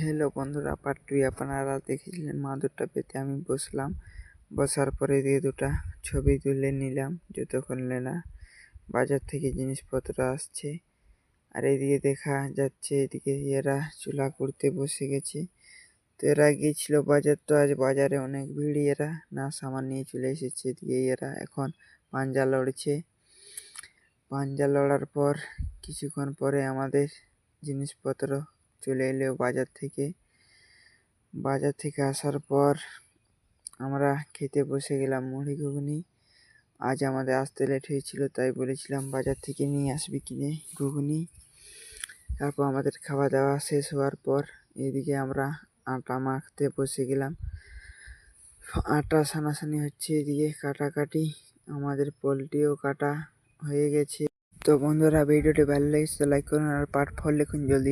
Hello বন্ধুরা, part 2 আপনারা দেখেছিলেন মাদুরটা পেতে আমি বসলাম। বসার পরে দিয়ে দুটা ছবি তুলে নিলাম যতক্ষণ না বাজার থেকে জিনিসপত্র আসছে। আর এদিকে দেখা যাচ্ছে এদিকে এরা চুলা করতে বসে গেছে। তো এরা গিয়েছিল বাজার, তো আজ বাজারে অনেক ভিড়, এরা না সামান নিয়ে চলে এসেছে। এদিকে এরা এখন পাঞ্জা লড়ছে। পাঞ্জা লড়ার পর কিছুক্ষণ পরে আমাদের জিনিসপত্র চলে এলো বাজার থেকে আসার পর আমরা খেতে বসে গেলাম মুড়ি ঘুগনি। আজ আমাদের আসতে লেট হয়েছিল, তাই বলেছিলাম বাজার থেকে নিয়ে আসবি কিনে ঘুগনি। তারপর আমাদের খাওয়া দাওয়া শেষ হওয়ার পর এদিকে আমরা আটা মাখতে বসে গেলাম। আটা সানাসানি হচ্ছে, এদিকে কাটাকাটি, আমাদের পোলট্রিও কাটা হয়ে গেছে। তো বন্ধুরা, ভিডিওটি ভালো লেগেছে লাইক করুন আর পার্ট 4 লিখুন জলদি।